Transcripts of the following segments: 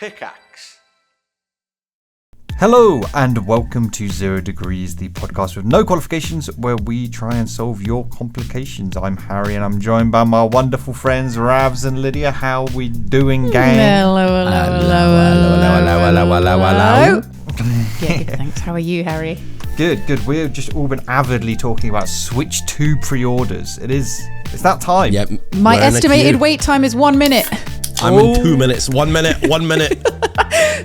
Pickaxe. Hello and welcome to 0 Degrees, the podcast with no qualifications where we try and solve your complications. I'm Harry and I'm joined by my wonderful friends Ravs and Lydia. How we doing, gang? Hello. Yeah, good, thanks. How are you, Harry? Good. We've just all been avidly talking about Switch 2 pre-orders. It's that time. Yep. My estimated wait time is 1 minute. I'm in 2 minutes. 1 minute. 1 minute.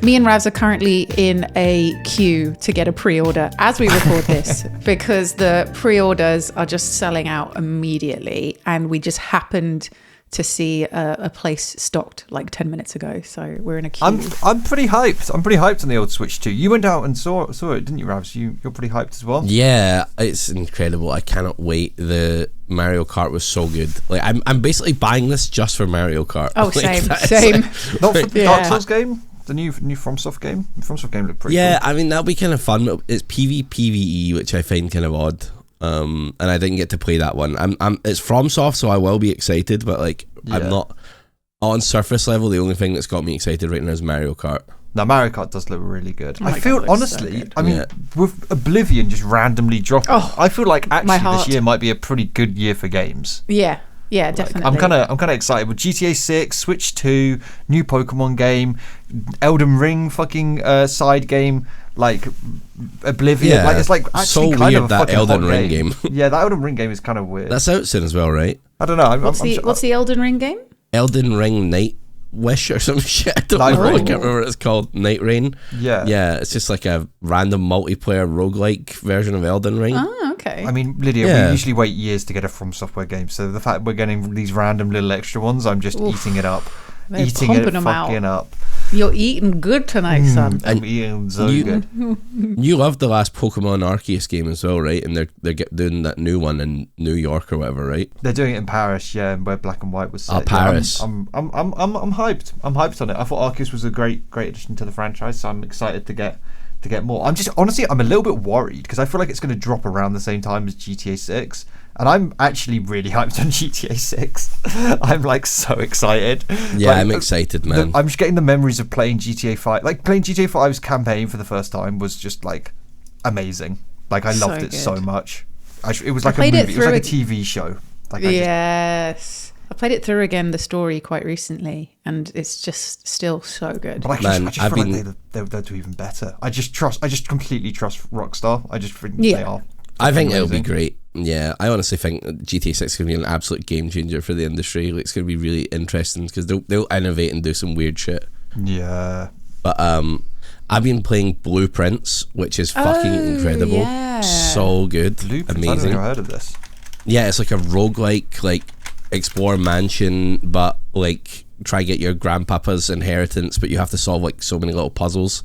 Me and Ravs are currently in a queue to get a pre-order as we record this because the pre-orders are just selling out immediately, and we just happened to see a place stocked like 10 minutes ago, so we're in a queue. I'm pretty hyped. I'm pretty hyped on the old Switch 2. You went out and saw it, didn't you, Ravs? You're pretty hyped as well. Yeah, it's incredible. I cannot wait. The Mario Kart was so good. Like I'm basically buying this just for Mario Kart. Oh, like, same. Not for the Dark Souls game. The new FromSoft game. The FromSoft game looked pretty Yeah, cool. I mean, that'll be kind of fun. It's PvPvE, which I find kind of odd. And I didn't get to play that one. It's FromSoft, so I will be excited, but like I'm not on surface level. The only thing that's got me excited right now is Mario Kart. Now, Mario Kart does look really good. Mario I feel, Kart looks honestly, so good. I mean, with Oblivion just randomly dropping, I feel like actually this year might be a pretty good year for games. Yeah, definitely. I'm kind of excited with GTA 6, Switch 2, new Pokemon game, Elden Ring fucking side game, like Oblivion. Yeah, like it's like actually so kind weird, of a that fucking Elden hot Ring game. Yeah, that Elden Ring game is kind of weird. That's out soon as well, right? I don't know. What's the Elden Ring game? Elden Ring Night Wish or some shit. I don't Night know. Rain. I can't remember what it's called. Night Rain. Yeah. It's just like a random multiplayer roguelike version of Elden Ring. Oh, okay. I mean, Lydia, we usually wait years to get a From Software game, so the fact we're getting these random little extra ones, I'm just eating it up. They're Eating it pumping 'em fucking out. up. You're eating good tonight, son. I'm eating so good. You loved the last Pokemon Arceus game as well, right? And they're doing that new one in New York or whatever, right? They're doing it in Paris, yeah, and where Black and White was set. Paris. Yeah, I'm hyped. I'm hyped on it. I thought Arceus was a great addition to the franchise, so I'm excited to get more. I'm just honestly, I'm a little bit worried because I feel like it's going to drop around the same time as GTA 6. And I'm actually really hyped on GTA 6. I'm like so excited. Yeah, like, I'm excited, man. I'm just getting the memories of playing GTA 5. Like playing GTA 5's campaign for the first time was just like amazing. Like I loved it so much. It was like a movie. It was like a TV show. Like Yes. I played it through again, the story, quite recently, and it's just still so good. But I just feel like they'll do even better. I just completely trust Rockstar. I just think they are. I think it'll be amazing. great. Yeah, I honestly think GTA 6 is going to be an absolute game changer for the industry. Like, it's going to be really interesting because they'll innovate and do some weird shit. Yeah. But I've been playing Blueprints, which is fucking incredible. Yeah. So good. Blueprints, Amazing. I don't think I've heard of this. Yeah, it's like a roguelike, like explore mansion, but like try get your grandpapa's inheritance, but you have to solve like so many little puzzles.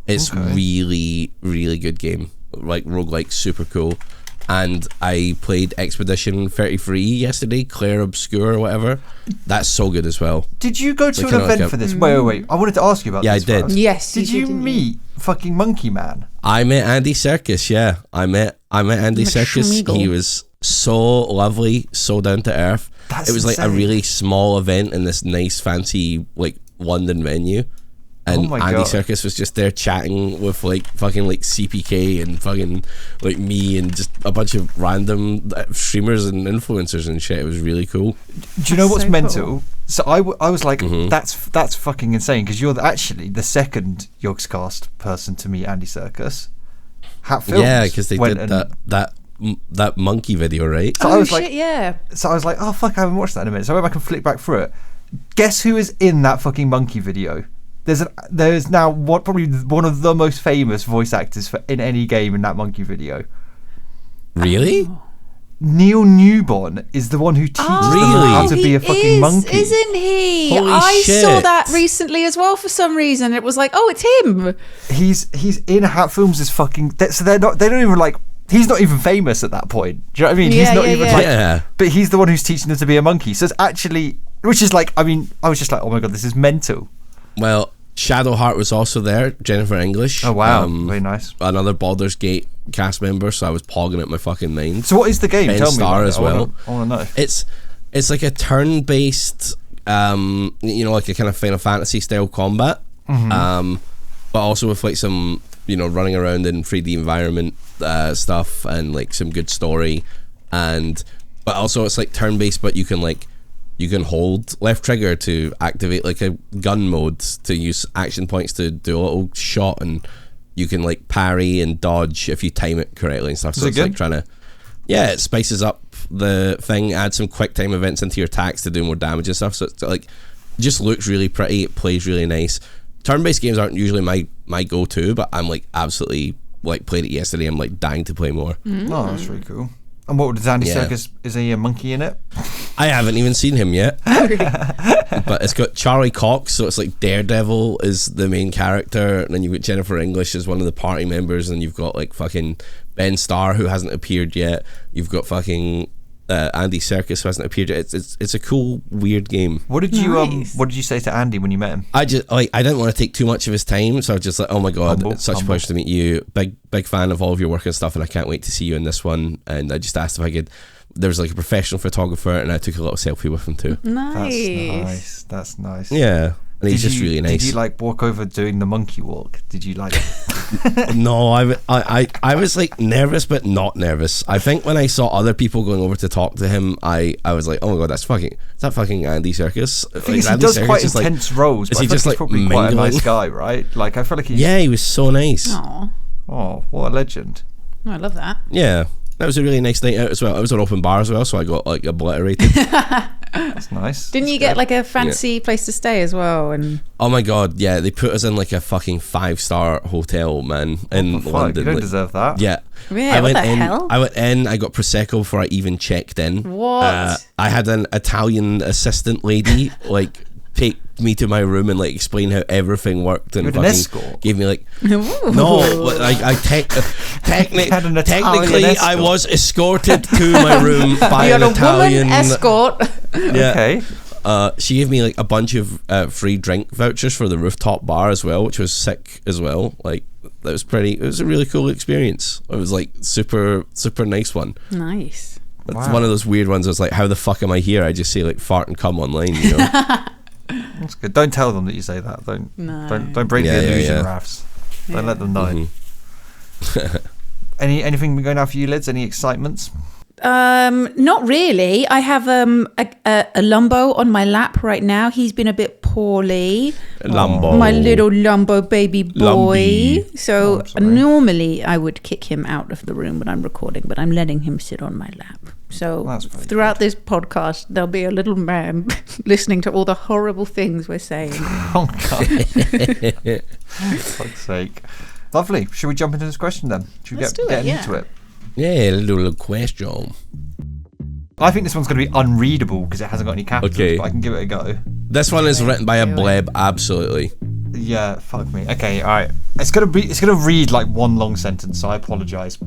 It's really, really good game. Like roguelike, super cool. And I played Expedition 33 yesterday, Claire Obscure or whatever. That's so good as well. Did you go to Like an event for this? Wait. I wanted to ask you about this. Yeah, I did. First. Yes, Did you meet fucking Monkey Man? I met Andy Serkis, yeah. I met Andy Serkis. Schmeagle. He was so lovely, so down to earth. It was like a really small event in this nice, fancy, like London venue. And my Andy God. Serkis was just there chatting with like fucking like CPK and fucking like me and just a bunch of random streamers and influencers and shit. It was really cool. Do you know what's so mental? cool. So I was like, that's fucking insane because you're actually the second Yogscast person to meet Andy Serkis. Hat Films Yeah, because they went did and- that monkey video, right? So I was like, yeah. So I was like, oh fuck, I haven't watched that in a minute. So I went back and flicked back through it. Guess who is in that fucking monkey video? There's now probably one of the most famous voice actors in any game in that monkey video. Really? Neil Newborn is the one who teaches them how to be a fucking monkey. Isn't he? Holy I shit. saw that recently as well for some reason. It was like, oh, it's him. He's in Hat Films is fucking. So they don't even like. He's not even famous at that point. Do you know what I mean? Yeah, he's not even like. Yeah. But he's the one who's teaching them to be a monkey. So it's actually, which is like, I mean, I was just like, oh my god, this is mental. Well, Shadowheart was also there, Jennifer English. Oh wow, very nice. Another Baldur's Gate cast member, so I was pogging at my fucking mind. So what is the game? Ben Tell me Starr about as it. well. I want to know. It's like a turn-based, like a kind of Final Fantasy style combat, but also with like some, you know, running around in 3D environment stuff, and like some good story, but also it's like turn-based, but you can hold left trigger to activate like a gun mode to use action points to do a little shot, and you can like parry and dodge if you time it correctly and stuff. So it's like trying to, it spices up the thing, add some quick time events into your attacks to do more damage and stuff. So it's like, just looks really pretty, it plays really nice. Turn-based games aren't usually my go-to, but I'm like absolutely, like, played it yesterday, I'm like dying to play more. Oh, that's really cool. And what does Andy Serkis, is he a monkey in it? I haven't even seen him yet. But it's got Charlie Cox, so it's like Daredevil is the main character, and then you've got Jennifer English as one of the party members, and you've got like fucking Ben Starr, who hasn't appeared yet. You've got fucking Andy Serkis, who hasn't appeared yet. It's a cool, weird game. What did you say to Andy when you met him? I didn't want to take too much of his time, so I was just like, oh my god, it's such a pleasure to meet you. Big fan of all of your work and stuff, and I can't wait to see you in this one. And I just asked if I could. There was like a professional photographer, and I took a little selfie with him too. Nice. That's nice. Yeah. And he's just really nice. Did you like walk over doing the monkey walk? Did you like? No, I was like nervous, but not nervous. I think when I saw other people going over to talk to him, I was like, oh my god, is that fucking Andy Serkis? He does quite intense roles. But is he just like probably mingling? quite a nice guy, right? Like I feel like he's. Yeah, he was so nice. Oh, what a legend! I love that. Yeah. That was a really nice night out as well. It was an open bar as well, so I got like obliterated. That's nice. Didn't you get like a fancy place to stay as well? And oh my god, yeah, they put us in like a fucking 5-star hotel, man, in London. You don't deserve that. Yeah. Yeah, what the hell? I went in, I got Prosecco before I even checked in. What? I had an Italian assistant lady like take me to my room and like explain how everything worked, and an escort? gave me like technically I was escorted to my room by an Italian woman escort. Yeah. Okay. She gave me like a bunch of free drink vouchers for the rooftop bar as well, which was sick as well. Like it was a really cool experience. It was like super nice one. Nice. It's one of those weird ones. I was like, how the fuck am I here? I just say like fart and cum online, you know. That's good. Don't tell them that you say that. Don't break the illusion, Ravs. Don't let them know. Anything been going on for you, Lids? Any excitements? Not really. I have a Lumbo on my lap right now. He's been a bit poorly. Lumbo. My little Lumbo baby boy. Lumpy. So normally I would kick him out of the room when I'm recording, but I'm letting him sit on my lap. So throughout this podcast, there'll be a little man listening to all the horrible things we're saying. Oh, God. For fuck's sake. Lovely. Should we jump into this question then? Should we get into it? Yeah, a little question. I think this one's going to be unreadable because it hasn't got any capitals, but I can give it a go. This one is written by a bleb, absolutely. Yeah, fuck me. Okay, alright. It's gonna read like one long sentence, so I apologise.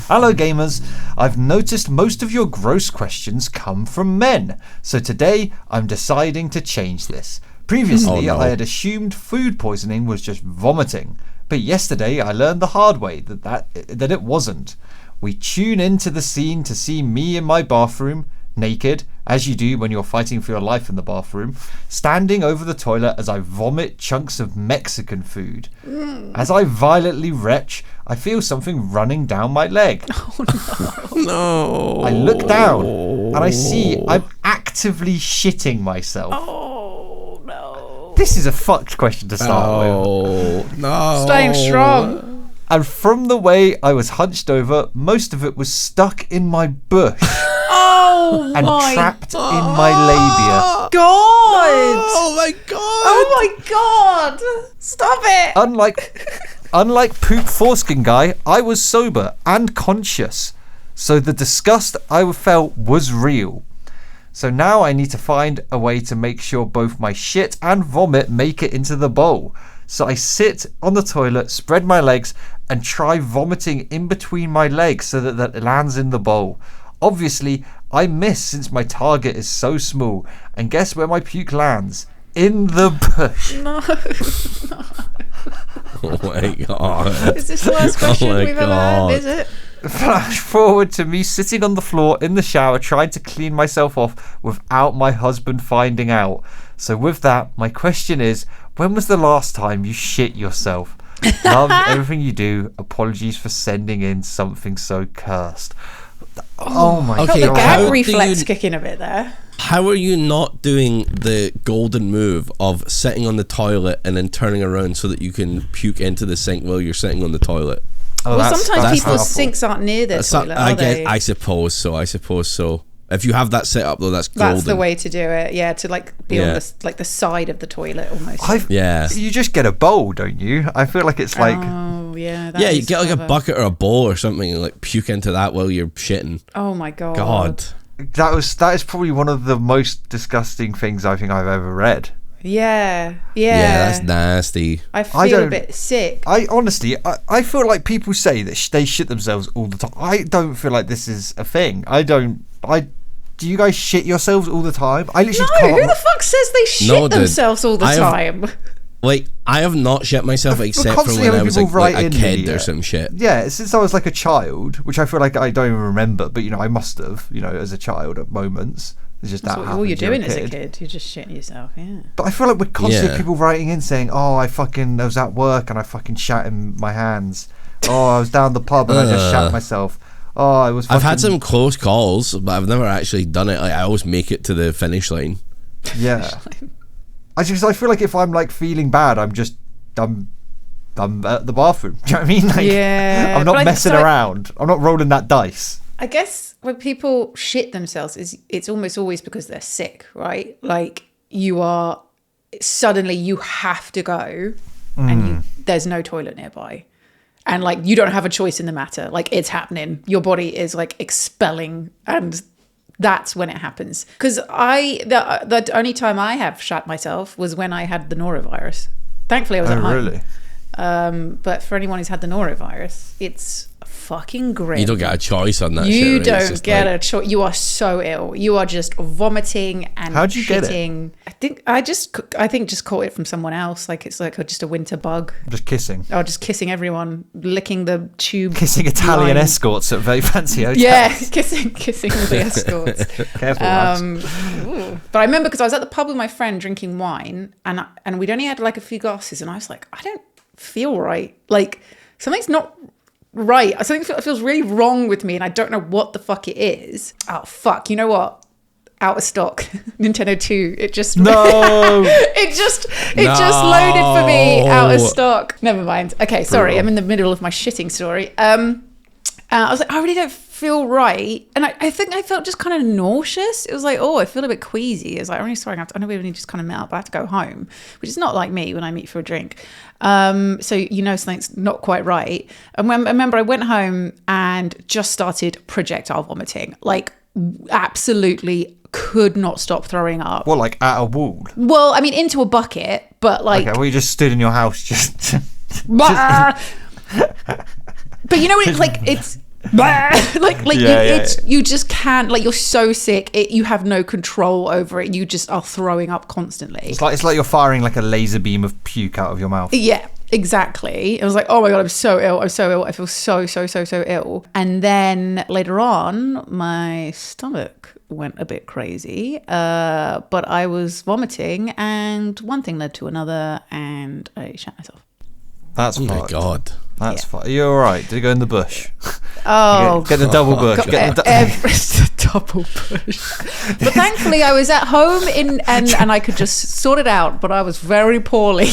Hello gamers, I've noticed most of your gross questions come from men, so today I'm deciding to change this. Previously, I had assumed food poisoning was just vomiting, but yesterday I learned the hard way that it wasn't. We tune into the scene to see me in my bathroom, naked, as you do when you're fighting for your life in the bathroom, standing over the toilet as I vomit chunks of Mexican food. As I violently retch, I feel something running down my leg. Oh no. No. I look down and I see I'm actively shitting myself. Oh no. This is a fucked question to start with. Oh no. Staying strong. And from the way I was hunched over, most of it was stuck in my bush. And trapped in my labia. God! Oh my god! Oh my god! Stop it! Unlike poop foreskin guy, I was sober and conscious, so the disgust I felt was real. So now I need to find a way to make sure both my shit and vomit make it into the bowl. So I sit on the toilet, spread my legs, and try vomiting in between my legs so that it lands in the bowl. Obviously, I miss since my target is so small. And guess where my puke lands? In the bush. No. Oh my god. Is this the worst question we've ever had, is it? Flash forward to me sitting on the floor in the shower trying to clean myself off without my husband finding out. So with that, my question is, when was the last time you shit yourself? Love everything you do. Apologies for sending in something so cursed. Oh my Okay, The god. gag reflex kicking a bit there. How are you not doing the golden move of sitting on the toilet and then turning around so that you can puke into the sink while you're sitting on the toilet? Oh, Well, sometimes that's people's powerful. sinks aren't near their toilet, I are they? I suppose so. If you have that set up though, that's golden. That's the way to do it. Yeah, to like be on Yeah. the side of the toilet almost. Yeah. You just get a bowl, don't you? I feel like it's like Oh yeah. That Yeah, you is get like a clever. bucket or a bowl or something and like puke into that while you're shitting. Oh my god. God. that is probably one of the most disgusting things I think I've ever read. Yeah. Yeah, that's nasty. I I feel a don't- bit sick. I honestly, I feel like people say that they shit themselves all the time. I don't feel like this is a thing. Do you guys shit yourselves all the time? I literally No, can't. who the fuck says they shit No, dude. themselves all the I have- time? Like, I have not shit myself except for constantly when I having was people like write a in kid the, or some shit. Yeah, since I was like a child, which I feel like I don't even remember, but I must have, as a child at moments. It's just That's that all you're happens, doing as a kid. You're just shitting yourself. Yeah. But I feel like we're constantly Yeah. people writing in saying, "Oh, I was at work and I fucking shat in my hands. Oh, I was down the pub and I just shat myself. Oh, I was." I've had fucking-" some close calls, but I've never actually done it. Like, I always make it to the finish line. Yeah. I feel like if I'm like feeling bad, I'm at the bathroom. Do you know what I mean? Like, Yeah, I'm not but messing around. I'm not rolling that dice. I guess when people shit themselves, it's almost always because they're sick, right? Like you have to go, and there's no toilet nearby, and like you don't have a choice in the matter. Like it's happening. Your body is like expelling, and that's when it happens. Because the only time I have shat myself was when I had the norovirus. Thankfully, I was at home. Really? But for anyone who's had the norovirus, it's fucking grim. You don't get a choice on that shit. You right? It's don't just get like- a choice. You are so ill. You are just vomiting and How'd you get it? shitting. I think just caught it from someone else. Like it's like just a winter bug. Just kissing. Oh, just kissing everyone, licking the tube. Kissing Italian line. escorts at very fancy hotels. Yeah, kissing all the escorts. Careful, lads. Ooh. But I remember because I was at the pub with my friend drinking wine, and we'd only had like a few glasses, and I was like, I don't feel right. Like something's not right. Something feels really wrong with me, and I don't know what the fuck it is. Oh fuck! You know what? Out of stock. Nintendo 2. It just No. it just loaded for me. Out of stock. Never mind. Okay, sorry. Brutal. I'm in the middle of my shitting story. I was like, I really don't feel right. And I think I felt just kind of nauseous. It was like, oh, I feel a bit queasy. I was like, I'm really sorry. I know we only just kind of met up. I have to go home, which is not like me when I meet for a drink. So, something's not quite right. And I remember I went home and just started projectile vomiting. Like, absolutely could not stop throwing up. What, like at a wall? Well, I mean, into a bucket, but like... Okay, well, you just stood in your house just... But you know what it's like, it's you just can't, like, you're so sick, you have no control over it. You just are throwing up constantly. It's like you're firing like a laser beam of puke out of your mouth. Yeah, exactly. It was like, oh my god, I'm so ill. I feel so ill. And then later on, my stomach went a bit crazy, but I was vomiting, and one thing led to another, and I shat myself. That's Oh my fucked. god. That's fine. You're all right. Did you go in the bush? Oh, Get the double bush. God, Get the every double push. But thankfully, I was at home and I could just sort it out. But I was very poorly.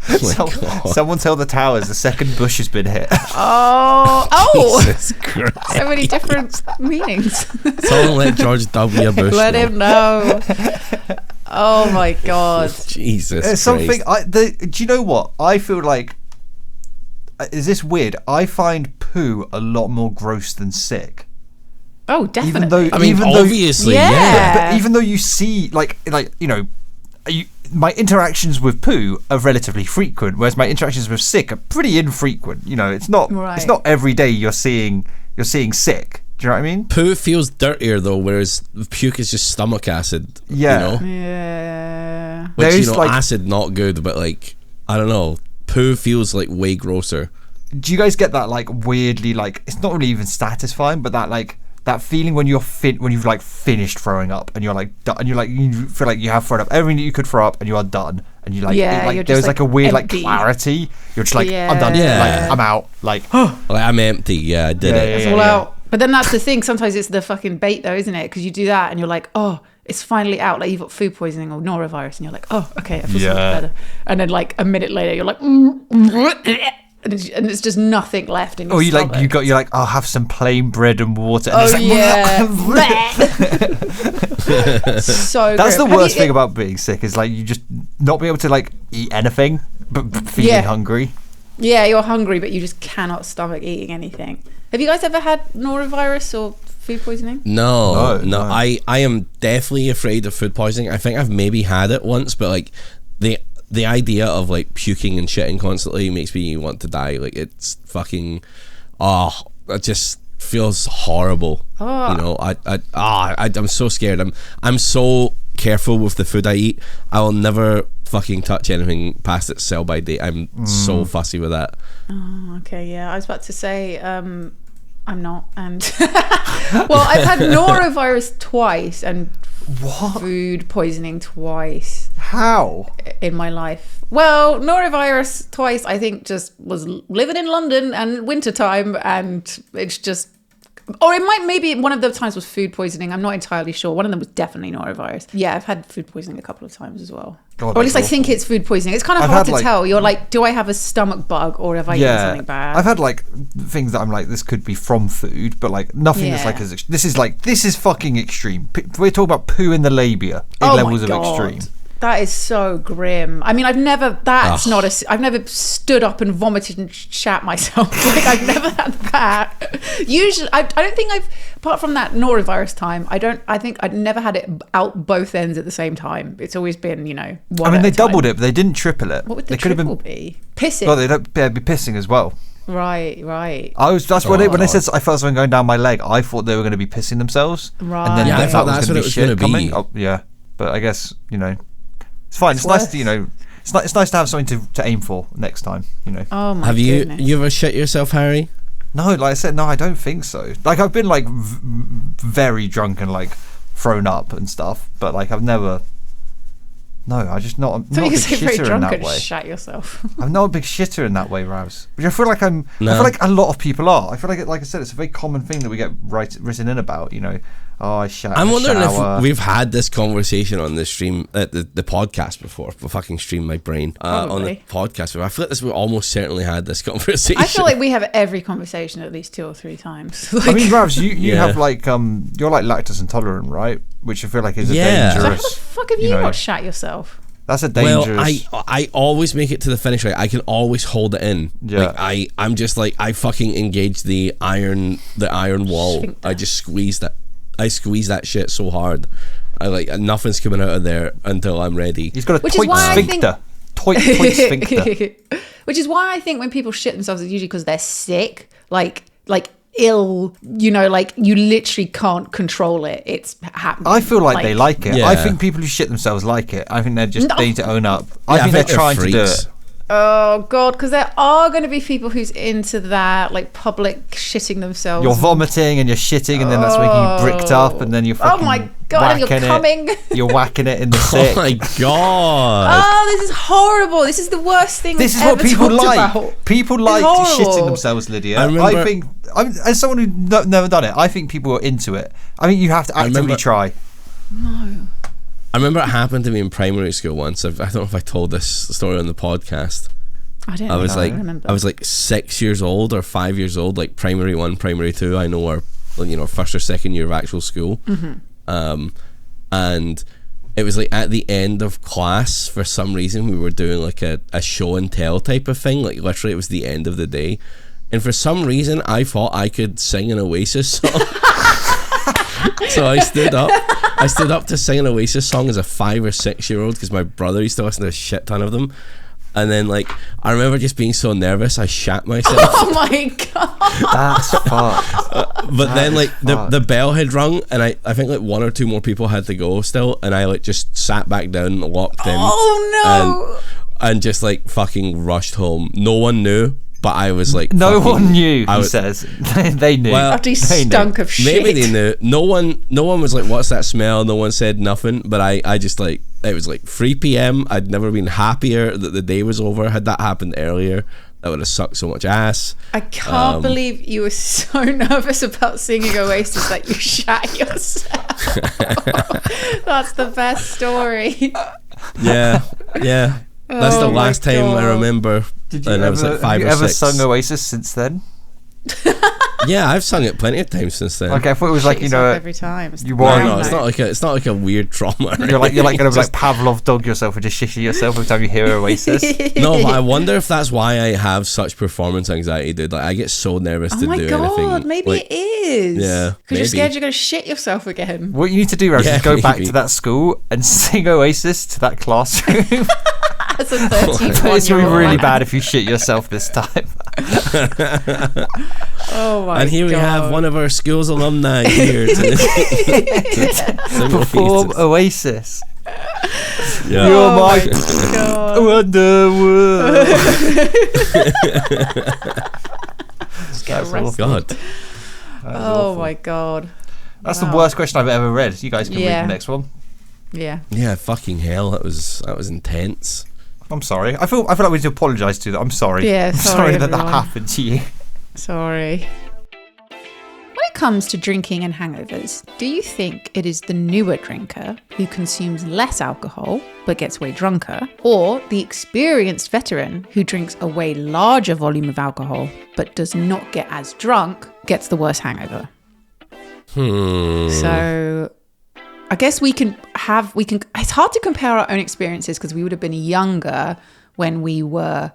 Someone tell the towers the second bush has been hit. Oh, Jesus Christ. so many different meanings. Someone let George W. Bush Let know. him know. Oh my god. Jesus It's Christ. something. Do you know what? I feel like. Is this weird? I find poo a lot more gross than sick. Oh, definitely. Even though, I mean, obviously, Yeah. yeah. but even though you see, my interactions with poo are relatively frequent, whereas my interactions with sick are pretty infrequent. It's not. Right. It's not every day you're seeing sick. Do you know what I mean? Poo feels dirtier though, whereas puke is just stomach acid. Yeah. You know? Yeah. Which, There's, like- acid not good, but like, I don't know. Poo feels like way grosser. do you guys get that like weirdly like it's not really even satisfying, but that like that feeling when you've like finished throwing up and you're like and you're like you feel like you have thrown up everything that you could throw up and you are done and you like there's like a weird empty. like clarity. You're just like I'm done. Yeah. Like I'm out. Like like I'm empty. Yeah, I did it. It's all out. But then that's the thing. Sometimes it's the fucking bait though, isn't it? Because you do that and you're like, oh, it's finally out. Like you've got food poisoning or norovirus, and you're like, oh, okay, I feel so much better. And then like a minute later, you're like, and it's just nothing left in your stomach. Like you're like I'll have some plain bread and water. And Oh it's like, so that's grim. the worst thing about being sick is like you just not be able to like eat anything but feeling hungry. Yeah, you're hungry, but you just cannot stomach eating anything. Have you guys ever had norovirus or food poisoning? No. I am definitely afraid of food poisoning. I think I've maybe had it once, but like the idea of like puking and shitting constantly makes me want to die. Like it's fucking it just feels horrible. You know, I'm so scared. I'm so careful with the food I eat. I will never fucking touch anything past its sell by date. I'm so fussy with that. Oh, okay, yeah. I was about to say I'm not, and well, I've had norovirus twice and food poisoning twice. How? In my life. Well, norovirus twice, I think just was living in London and wintertime, and it's just, or it might, maybe one of the times was food poisoning. I'm not entirely sure. One of them was definitely norovirus. Yeah, I've had food poisoning a couple of times as well. God, or at least I think it's food poisoning. It's kind of hard to tell. You're like, do I have a stomach bug or have I eaten something bad? I've had like things that I'm like, this could be from food, but like nothing that's like this is fucking extreme. We're talking about poo in the labia in levels of extreme. That is so grim. I mean, I've never stood up and vomited and shat myself. Like, I've never had that. Usually, I don't think apart from that norovirus time, I think I'd never had it out both ends at the same time. It's always been, one. I mean, they doubled it, but they didn't triple it. What would the triple be? Pissing. Well, they'd be pissing as well. Right. That's when they said I felt something going down my leg. I thought they were going to be pissing themselves. Right. And then I thought that's what it was going to be. Coming. Oh, yeah, but I guess it's fine. It's nice to it's nice to have something to aim for next time. Oh my Have goodness. you ever shit yourself, Harry? No, like I said, no, I don't think so. Like I've been like very drunk and like thrown up and stuff, but like I've never. No, I'm not a big shitter in that way. Shat yourself. I'm not a big shitter in that way, Ravs. Which I feel like I feel like a lot of people are. I feel like I said, it's a very common thing that we get written in about. Oh, I shat. I'm wondering if we've had this conversation on the stream, the podcast before. The fucking stream, my brain on the podcast. I feel like we almost certainly had this conversation. I feel like we have every conversation at least 2 or 3 times. I mean, Ravs, you have like you're like lactose intolerant, right? Which I feel like is a dangerous. So how the fuck have you not shat yourself? That's a dangerous. Well, I always make it to the finish. Right, I can always hold it in. Yeah. Like I'm just like I fucking engage the iron wall. Sphincter. I just squeeze that. I squeeze that shit so hard. I like nothing's coming out of there until I'm ready. He's got a toit sphincter. Toit sphincter. Which is why I think when people shit themselves, it's usually because they're sick, like ill. Like you literally can't control it. It's happening. I feel like they like it. Yeah. I think people who shit themselves like it. I think they're just they need to own up. I think they're they're trying to do freaks. it. Oh God, because there are going to be people who's into that, like public shitting themselves. You're vomiting and you're shitting, and then that's making you bricked up, and then you're fucking oh my God, and you're coming. You're whacking it in the sick. Oh my God. Oh, this is horrible. This is the worst thing. This is we've what ever people talked like. About. People like shitting themselves, Lydia. I think, as someone who's never done it, I think people are into it. I think you have to actively try. No. I remember it happened to me in primary school once. I don't know if I told this story on the podcast. I don't know. I remember. was like 6 years old or 5 years old, like primary 1, primary 2. I know our first or second year of actual school. Mm-hmm. And it was like at the end of class, for some reason we were doing like a show and tell type of thing. Like literally it was the end of the day, and for some reason I thought I could sing an Oasis song. So I stood up to sing an Oasis song as a 5 or 6 year old because my brother used to listen to a shit ton of them. And then like I remember just being so nervous I shat myself. Oh my God. That's fucked. But then like the bell had rung, and I think like 1 or 2 more people had to go still, and I like just sat back down, locked in. Oh no. And just like fucking rushed home. No one knew, but I was like, No fucking- one knew. I He was- says they knew. Well, After he They knew. stunk of shit. Maybe they knew. No one was like, "What's that smell?" No one said nothing. But I just like, it was like 3 p.m. I'd never been happier that the day was over. Had that happened earlier, that would have sucked so much ass. I can't believe you were so nervous about singing Oasis that you shat yourself. That's the best story. Yeah. That's the Oh my last time I God. remember. Did you and ever, I was like have 5 you or ever 6. sung Oasis since then? Yeah, I've sung it plenty of times since then. Okay, I thought it was like, you know, every time. It's you the want- No, wrong it's note. not like a weird trauma. you're like going to like Pavlov dog yourself and just shishing yourself every time you hear Oasis. No, but I wonder if that's why I have such performance anxiety, dude. Like, I get so nervous Oh to my do God, anything. maybe like, it is. Yeah, Because you're maybe. scared you're going to shit yourself again. What you need to do, Ravs, Yeah, is go back maybe. to that school and sing Oasis to that classroom. As a 31-year-old It's going to be really man. bad if you shit yourself this time. Oh my And here we have God. one of our school's alumni here to sing Perform Oasis. Oasis. Yeah. You're Oh my God. Wonderworld. Get arrested. God. Oh my God. That's Wow. the worst question I've ever read. You guys can read Yeah. the next one. Yeah. Yeah, fucking hell. That was intense. I'm sorry. I feel like we need to apologise to that. I'm sorry. Yeah, I'm sorry, sorry that everyone. happened to you. Sorry. When it comes to drinking and hangovers, do you think it is the newer drinker who consumes less alcohol but gets way drunker, or the experienced veteran who drinks a way larger volume of alcohol but does not get as drunk gets the worst hangover? So I guess we can it's hard to compare our own experiences because we would have been younger when we were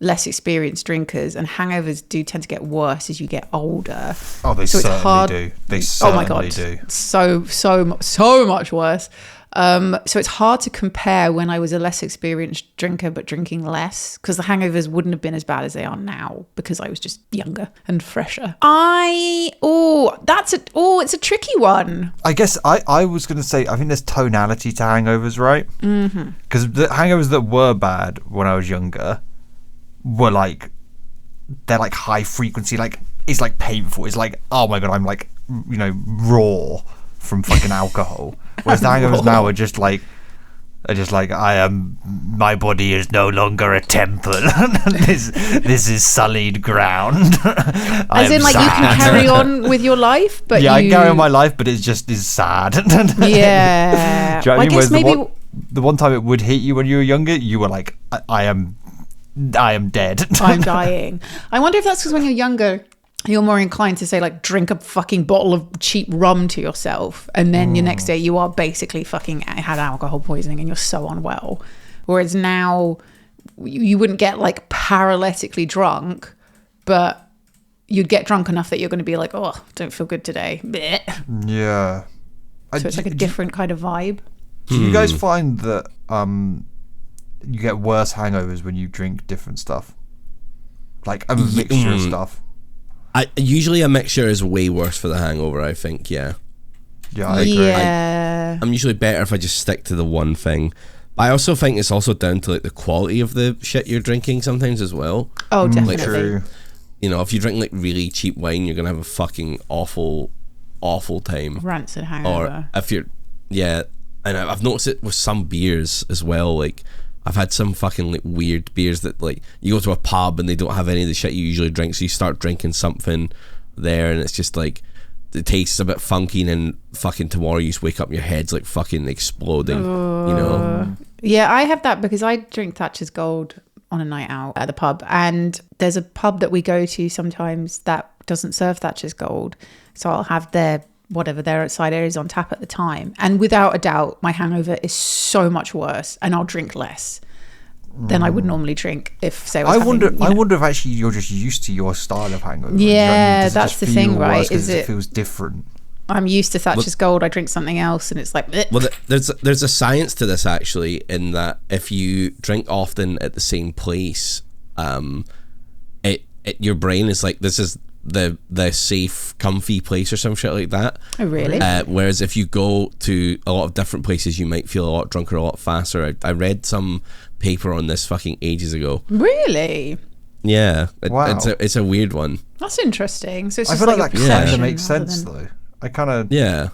less experienced drinkers, and hangovers do tend to get worse as you get older. Oh, they So it's certainly hard- do. They Oh certainly my God. do. So much worse. So it's hard to compare when I was a less experienced drinker but drinking less, because the hangovers wouldn't have been as bad as they are now because I was just younger and fresher. It's a tricky one. I guess I was going to say, I think there's tonality to hangovers, right? Mm-hmm. Because the hangovers that were bad when I was younger were like, they're like high frequency, like it's like painful. It's like, oh my God, I'm like, you know, raw from fucking alcohol. Whereas the hangovers now are just like, my body is no longer a temple. this is sullied ground. As in, like, you can carry on with your life, but yeah, I you... can carry on my life, but it just is sad. Yeah. Do you know what I Well, I mean? guess Whereas maybe... the one time it would hit you when you were younger, you were like, I am dead. I'm dying. I wonder if that's because when you're younger, you're more inclined to say, like, drink a fucking bottle of cheap rum to yourself, and then the next day you are basically fucking had alcohol poisoning and you're so unwell. Whereas now you wouldn't get like paralytically drunk, but you'd get drunk enough that you're going to be like, oh, don't feel good today. Blech. Yeah. So it's like a different kind of vibe. Do you guys find that you get worse hangovers when you drink different stuff? Like a mixture of stuff? Usually a mixture is way worse for the hangover, I think, yeah. Yeah, I agree. Yeah. I'm usually better if I just stick to the one thing. But I also think it's also down to like the quality of the shit you're drinking sometimes as well. Oh, definitely. True. You know, if you drink like really cheap wine, you're gonna have a fucking awful time. Rancid hangover. Or if you're, yeah, and I've noticed it with some beers as well. Like, I've had some fucking like weird beers that like you go to a pub and they don't have any of the shit you usually drink, so you start drinking something there, and it's just like the taste is a bit funky, and then fucking tomorrow you just wake up and your head's like fucking exploding. You know. Yeah, I have that because I drink Thatcher's Gold on a night out at the pub, and there's a pub that we go to sometimes that doesn't serve Thatcher's Gold, so I'll have whatever their cider is on tap at the time, and without a doubt my hangover is so much worse, and I'll drink less than I would normally drink if, say, I wonder if actually you're just used to your style of hangover. Do you know what I mean? Yeah, Does it that's just the feel thing, worse right? 'cause Is it it- feels different? I'm used to Thatcher's Gold, I drink something else and it's like bleh. Well, there's a science to this actually, in that if you drink often at the same place, your brain is like, this is the safe, comfy place or some shit like that. Oh, really? Whereas if you go to a lot of different places, you might feel a lot drunker a lot faster. I read some paper on this fucking ages ago. Really? Yeah, Wow. it's a weird one. That's interesting. So it's I just feel like like a that kind of perception makes rather sense than- though. I kind of Yeah,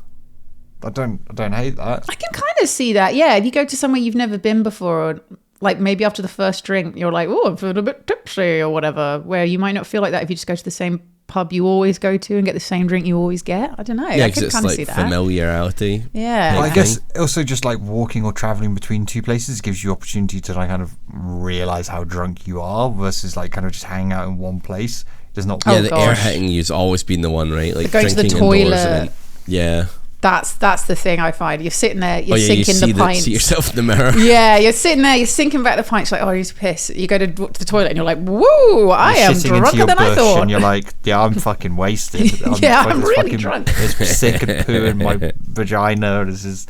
I don't hate that. I can kind of see that. Yeah, if you go to somewhere you've never been before, or like maybe after the first drink, you're like, oh, I'm feeling a bit tipsy or whatever, where you might not feel like that if you just go to the same pub you always go to and get the same drink you always get. I don't know. yeah, I because could it's kind of see like that. familiarity. Yeah. Well, I Okay. guess also just like walking or traveling between two places gives you opportunity to like kind of realize how drunk you are versus like kind of just hanging out in one place. There's not. Oh, Yeah, the air gosh. hitting you's always been the one, right? Like Going to the drinking indoors toilet. and then, yeah. That's the thing I find. You're sitting there, you're You sinking the pints. see yourself in the mirror. Yeah, you're sitting there, you're sinking back the pints, like, oh, I need to piss. You go to the toilet and you're like, woo, I You're am shitting into drunker your than I bush thought. and you're like, yeah, I'm fucking wasted. Yeah, I'm it's really drunk. There's sick and poo in my vagina. This is.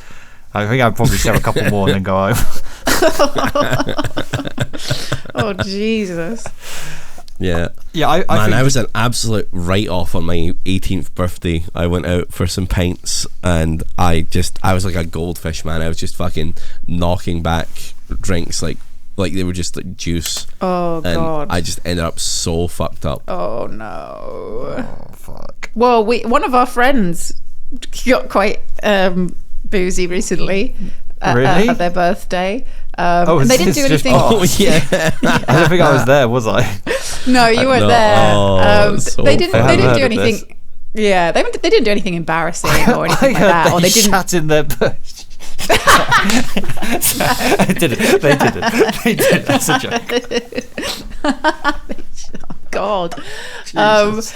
I think I'd probably share a couple more and then go home. Oh, Jesus. Yeah. Yeah, I Man, think I was an absolute write-off on my 18th birthday. I went out for some pints and I was like a goldfish, man. I was just fucking knocking back drinks like they were just like juice. Oh, And God. I just ended up so fucked up. Oh, no. Oh fuck. Well, one of our friends got quite boozy recently Really? at their birthday. Oh, and they is didn't this do just- anything. Oh, yeah. I don't think I was there, was I? No, you weren't No. there. Oh, so they didn't. funny. They didn't I do haven't heard of anything. Yeah, they didn't do anything embarrassing or anything like heard that. Or you they didn't. shat in their bush. I did it. They did it. They did it. That's a joke. God. Jesus.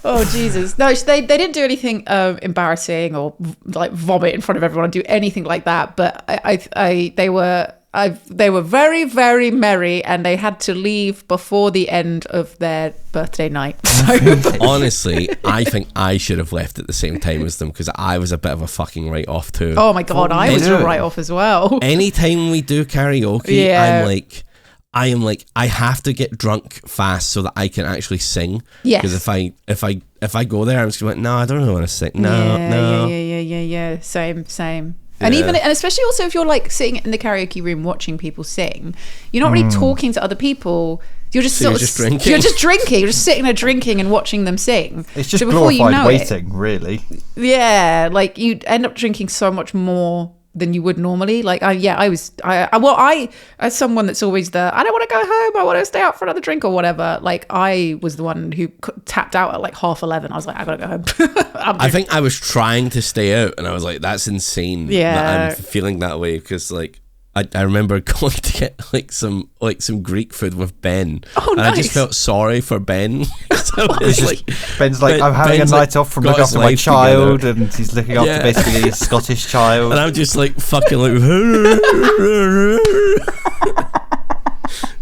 Oh Jesus! No, they didn't do anything embarrassing or like vomit in front of everyone or do anything like that. But they were very, very merry, and they had to leave before the end of their birthday night. So Honestly, I think I should have left at the same time as them because I was a bit of a fucking write-off too. oh my God, I was doing? a write off as well. Anytime we do karaoke, Yeah. I am like, I have to get drunk fast so that I can actually sing. Yes. Because if I go there, I'm just going, no, I don't really want to sing. No, yeah, no. Yeah. Same. And Yeah. and especially also if you're like sitting in the karaoke room watching people sing, you're not really talking to other people. You're just So sort you're of just drinking. You're just drinking. You're just sitting there drinking and watching them sing. It's just So before you glorified know it- waiting, really. Yeah, like you end up drinking so much more than you would normally. Like I as someone that's always I don't want to go home, I want to stay out for another drink or whatever. Like I was the one who tapped out at like 11:30. I was like, I gotta go home. I think I was trying to stay out and I was like, that's insane Yeah. that I'm feeling that way because like I remember going to get like some Greek food with Ben. Oh, and I just nice. felt sorry for Ben. So It's it's just, Ben's like, I'm having Ben's a like, night off from got looking his after my life child, together. and he's looking after Yeah. basically a Scottish child. and I'm just like fucking like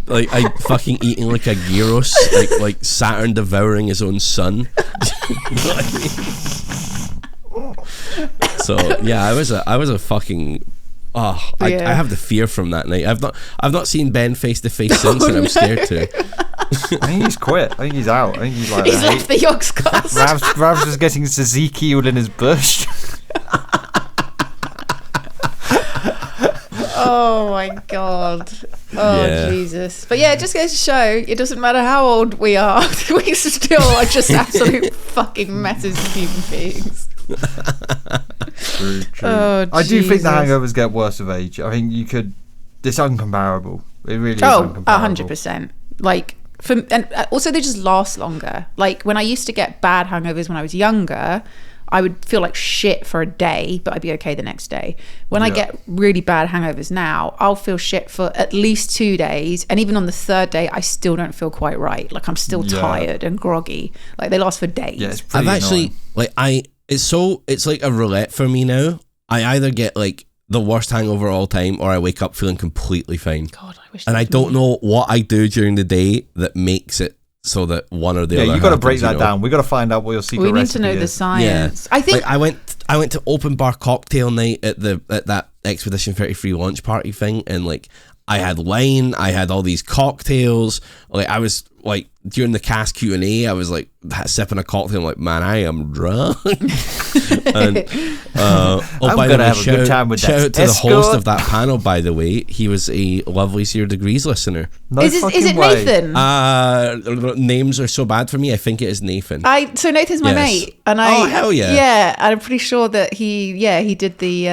like I fucking eating like a gyros, like Saturn devouring his own son. You know what I mean? So yeah, I was a fucking I Yeah. have the fear from that night. I've not seen Ben face to face since, and I'm scared to. I think he's quit. I think he's out. I think he's like, he's left the Yogscast. Ravs was getting Ezekiel in his bush. Oh my God. Oh Yeah. Jesus. But yeah, it just goes to show it doesn't matter how old we are, we still are just absolute fucking messes of human beings. True. Oh, I do think the Jesus. hangovers get worse with age. I think you could. It's uncomparable. It really is Oh, uncomparable. 100%. Like, and also they just last longer. Like when I used to get bad hangovers when I was younger, I would feel like shit for a day, but I'd be okay the next day. When I Yeah. get really bad hangovers now, I'll feel shit for at least 2 days, and even on the third day, I still don't feel quite right. Like I'm still Yeah. tired and groggy. Like they last for days. Yeah, it's pretty I've actually annoying. like it's like a roulette for me now. I either get like the worst hangover of all time, or I wake up feeling completely fine. God, I wish. And that I was don't me. know what I do during the day that makes it so that one or the Yeah, other. you got to happens, break that you know? down. We got to find out what your secret We need recipe to know the is. science. I think. Like I went to open bar cocktail night at that Expedition 33 launch party thing, and like I had wine, I had all these cocktails. Like I was like during the cast Q&A, I was like sipping a cocktail. I'm like, man, I am drunk. And, I'm by the gonna way, have a good time with shout that out to the host escort. of that panel. By the way, he was a lovely 0 Degrees listener. No Is fucking it way. Nathan? Names are so bad for me. I think it is Nathan. So Nathan's my Yes. mate, and Oh, hell yeah. yeah, and I'm pretty sure that he did the.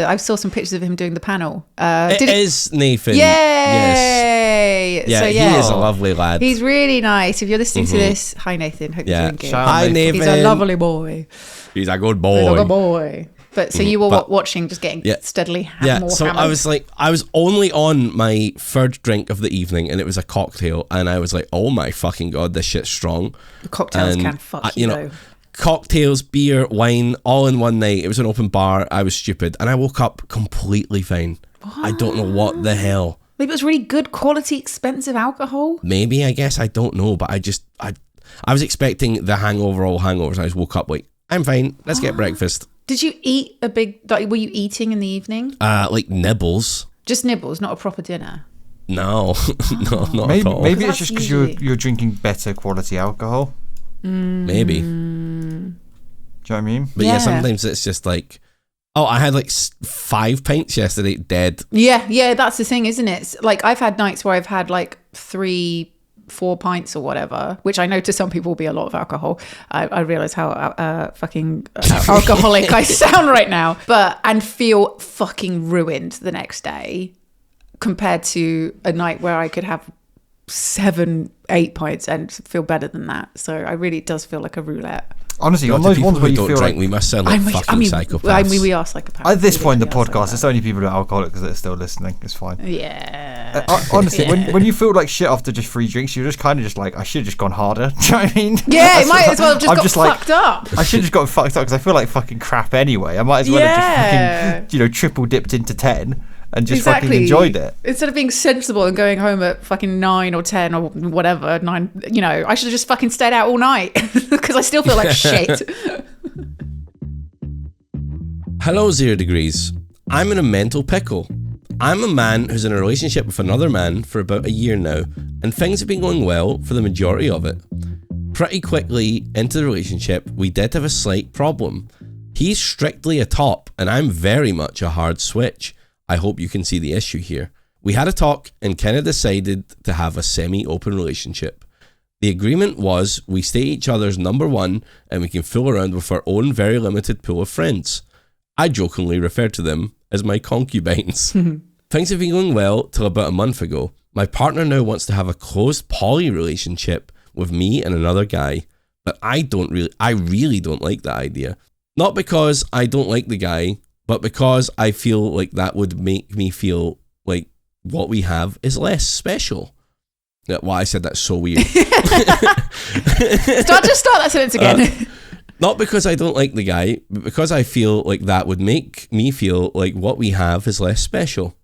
I saw some pictures of him doing the panel. It is Nathan. Yay! Yes. Yeah, So, he is a lovely lad. He's really nice. If you're listening to this, hi Nathan. Hope you're Yeah. doing good. Shout out Hi, Nathan. Nathan. He's a lovely boy. He's a good He's boy. a good boy. But so you were But- watching, just getting steadily more So hammered. I was only on my third drink of the evening, and it was a cocktail, and I was like, oh my fucking god, this shit's strong. Cocktails And can fuck you, though. cocktails, beer, wine, all in one night. It was an open bar. I was stupid, and I woke up completely fine. I don't know what the hell. Maybe it was really good quality, expensive alcohol. Maybe, I guess, I don't know, but I was expecting the hangover, all hangovers, and I just woke up like, I'm fine, let's get breakfast. Did you eat were you eating in the evening? Like nibbles. Just nibbles, not a proper dinner. No, no, not Maybe, at all. maybe it's That's just because usually- you're drinking better quality alcohol. Maybe. Do you know what I mean? But yeah, Yeah. sometimes it's just like, oh, I had like 5 pints yesterday, dead. Yeah, that's the thing, isn't it? It's like I've had nights where I've had like 3-4 pints or whatever, which I know to some people will be a lot of alcohol. I realize how fucking alcoholic I sound right now, and feel fucking ruined the next day compared to a night where I could have 7-8 pints and feel better than that. So it does feel like a roulette. Honestly, on To those people ones where who you don't feel drink, like we must sound like fucking psychopaths. I mean, we are psychopaths. at this point in the We are podcast, it's psychopaths. only people who are alcoholics that are still listening. It's fine. Yeah. Honestly, when you feel like shit after just 3 drinks, you're just kind of just like, I should have just gone harder. Do you know what I mean? Yeah, it might as well have I'm just got like, fucked up. I should have just got fucked up because I feel like fucking crap anyway. I might as well have just fucking, triple dipped into 10 and just fucking enjoyed it. Instead of being sensible and going home at fucking 9 or 10 or whatever, 9, I should have just fucking stayed out all night because I still feel like shit. Hello, 0 Degrees. I'm in a mental pickle. I'm a man who's in a relationship with another man for about a year now, and things have been going well for the majority of it. Pretty quickly into the relationship, we did have a slight problem. He's strictly a top, and I'm very much a hard switch. I hope you can see the issue here. We had a talk and kind of decided to have a semi-open relationship. The agreement was we stay each other's number one and we can fool around with our own very limited pool of friends. I jokingly refer to them as my concubines. Things have been going well till about a month ago. My partner now wants to have a closed poly relationship with me and another guy, but I really don't like that idea. Not because I don't like the guy, but because I feel like that would make me feel like what we have is less special. Yeah, well, I said that's so weird. Start that sentence again. Not because I don't like the guy, but because I feel like that would make me feel like what we have is less special.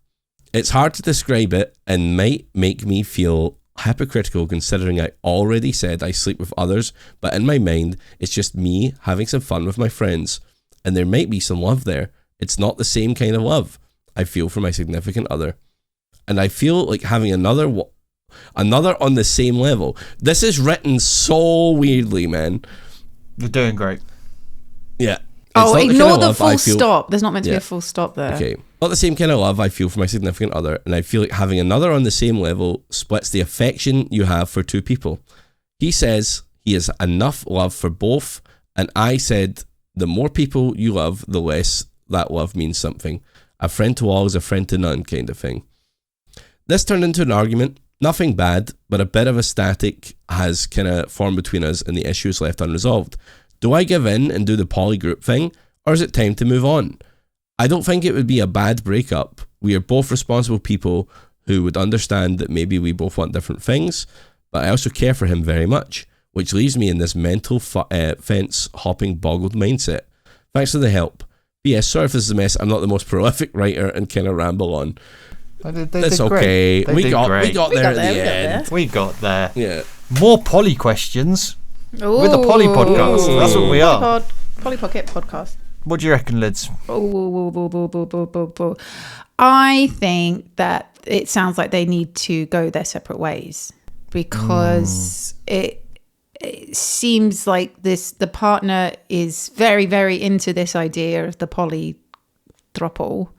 It's hard to describe it and might make me feel hypocritical considering I already said I sleep with others, but in my mind, it's just me having some fun with my friends. And there might be some love there. It's not the same kind of love I feel for my significant other. And I feel like having another on the same level. This is written so weirdly, man. You're doing great. Yeah. Oh, It's not the ignore kind of the love full I feel- stop. There's not meant to be Yeah. a full stop there. Okay. Not the same kind of love I feel for my significant other, and I feel like having another on the same level splits the affection you have for two people. He says he has enough love for both, and I said the more people you love, the less that love means something. A friend to all is a friend to none kind of thing. This turned into an argument. Nothing bad, but a bit of a static has kind of formed between us and the issue is left unresolved. Do I give in and do the poly group thing, or is it time to move on? I don't think it would be a bad breakup. We are both responsible people who would understand that maybe we both want different things, but I also care for him very much, which leaves me in this mental fence hopping boggled mindset. Thanks for the help. P.S. Sorry if this is a mess. I'm not the most prolific writer and kind of ramble on. That's okay. We got there at the end. We got there. Yeah. More poly questions. Ooh. With the Poly Podcast. That's what we are. Poly Pocket Podcast. What do you reckon, Lids? I think that it sounds like they need to go their separate ways, because it seems like the partner is very, very into this idea of the poly throuple,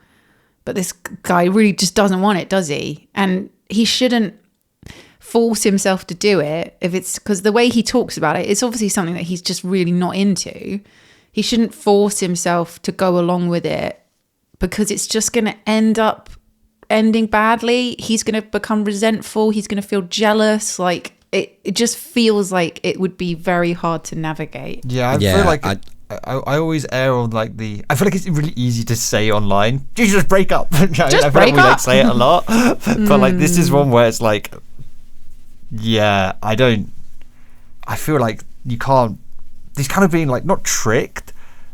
but this guy really just doesn't want it, does he? And he shouldn't force himself to do it if it's because the way he talks about it, it's obviously something that he's just really not into. He shouldn't force himself to go along with it, because it's just going to ending badly. He's going to become resentful. He's going to feel jealous. Like it just feels like it would be very hard to navigate. Yeah, I feel like I always err on like I feel like it's really easy to say online, just break up. I feel like we like say it a lot, but like this is one where it's like, yeah, I feel like you can't. He's kind of being like not tricked,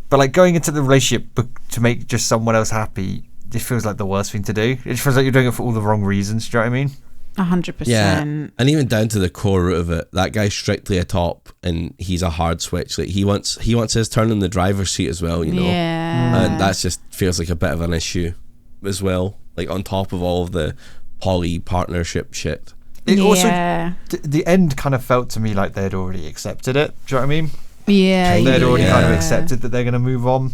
but like going into the relationship to make just someone else happy. It feels like the worst thing to do. It feels like you're doing it for all the wrong reasons. Do you know what I mean? 100%. Yeah, and even down to the core root of it, that guy's strictly a top, and he's a hard switch. Like he wants his turn in the driver's seat as well, you know. Yeah, and that just feels like a bit of an issue as well. Like on top of all of the poly partnership shit. It also the end kind of felt to me like they'd already accepted it. Do you know what I mean? Yeah, they'd already kind of accepted that they're going to move on,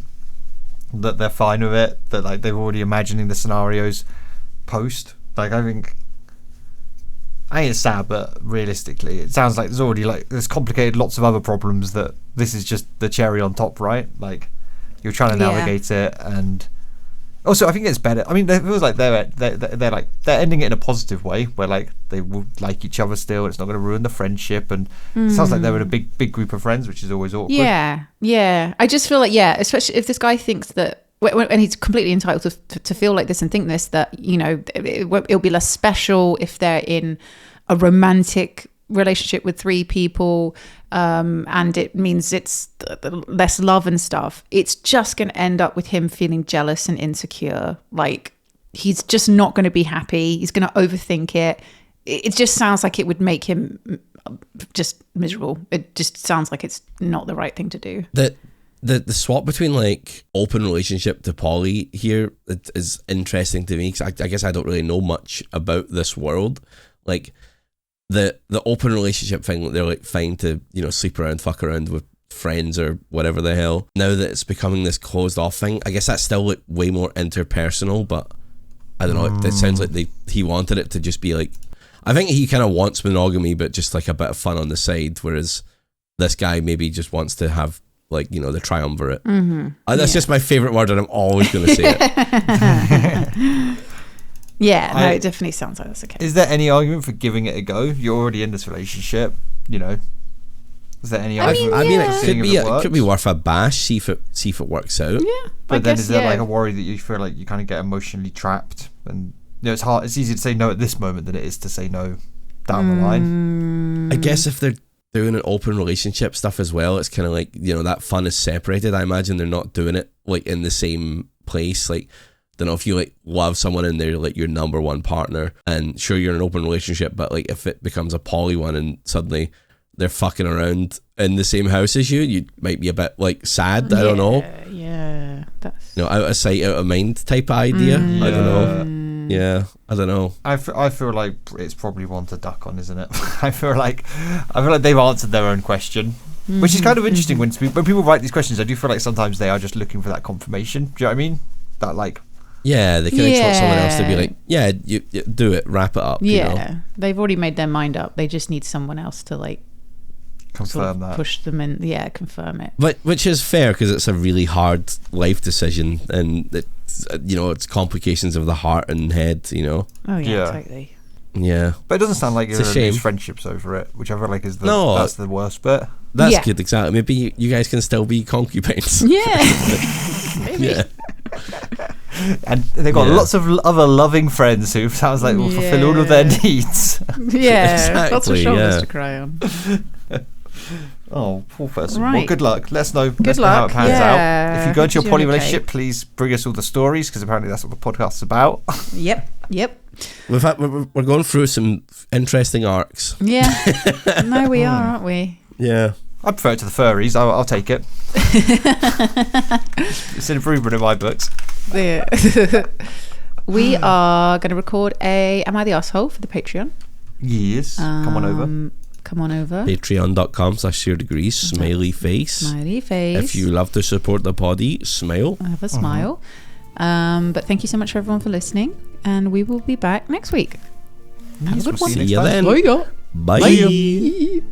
that they're fine with it, that like they're already imagining the scenarios post. Like I think it's sad, but realistically it sounds like there's complicated lots of other problems, that this is just the cherry on top, right? Like you're trying to navigate it, and also I think it's better. I mean, it feels like they're ending it in a positive way, where like they will like each other still. It's not going to ruin the friendship, and it sounds like they're in a big group of friends, which is always awkward. Yeah. I just feel like especially if this guy thinks that, and he's completely entitled to feel like this and think this, that you know it'll be less special if they're in a romantic relationship with 3 people, and it means it's less love and stuff. It's just going to end up with him feeling jealous and insecure. Like he's just not going to be happy. He's going to overthink it. It just sounds like it would make him just miserable. It just sounds like it's not the right thing to do. The swap between like open relationship to poly here is interesting to me, because I guess I don't really know much about this world. Like the open relationship thing, they're like fine to, you know, sleep around, fuck around with friends or whatever the hell. Now that it's becoming this closed off thing, I guess that's still like way more interpersonal, but I don't know, it sounds like he wanted it to just be like, I think he kind of wants monogamy, but just like a bit of fun on the side, whereas this guy maybe just wants to have like, you know, the triumvirate. That's just my favorite word, and I'm always going to say it. No, it definitely sounds like that's the case. Is there any argument for giving it a go? You're already in this relationship, you know. Is there any argument? I mean, it could be worth a bash, see if it works out. Yeah, but then is there like a worry that you feel like you kind of get emotionally trapped, and you know it's hard. It's easier to say no at this moment than it is to say no down the line. I guess if they're doing an open relationship stuff as well, it's kind of like, you know, that fun is separated. I imagine they're not doing it like in the same place. Like, don't know, if you like love someone and they're like your number one partner, and sure you're in an open relationship, but like if it becomes a poly one and suddenly they're fucking around in the same house as you might be a bit like sad. I don't know. Yeah, that's, you know, out of sight, out of mind type of idea. I don't know. Yeah, I don't know. I feel like it's probably one to duck on, isn't it? I feel like they've answered their own question, which is kind of interesting when people write these questions. I do feel like sometimes they are just looking for that confirmation. Do you know what I mean? That like. Yeah, they can expect someone else to be like, yeah, you do it, wrap it up. Yeah, you know? They've already made their mind up. They just need someone else to like confirm that, push them in. Yeah, confirm it. But which is fair, because it's a really hard life decision, and it's, you know, it's complications of the heart and head. You know. Oh yeah, totally. Yeah, but it doesn't sound like you're going to lose friendships over it, which I feel like is that's the worst bit. That's good, exactly. Maybe you guys can still be concubines. Yeah, maybe. Yeah. And they've got lots of other loving friends who sounds like will fulfill all of their needs. Yeah, exactly, lots of shoulders to cry on. Oh, poor person. Right. Well, good luck. Let us know Good how luck. it pans out. If you go into your poly Okay. relationship, please bring us all the stories, because apparently that's what the podcast's about. Yep. We're going through some interesting arcs. Yeah. No, we are, aren't we? Yeah. I prefer it to the furries. I'll take it. It's an improvement in my books. Yeah. we are going to record a Am I the Asshole for the Patreon. Yes. Come on over. Come on over. Patreon.com/sharedegrees. Smiley face. Smiley face. If you love to support the poddy, smile. I have a smile. But thank you so much for everyone for listening. And we will be back next week. Have a good one. See you then. Bye. Bye.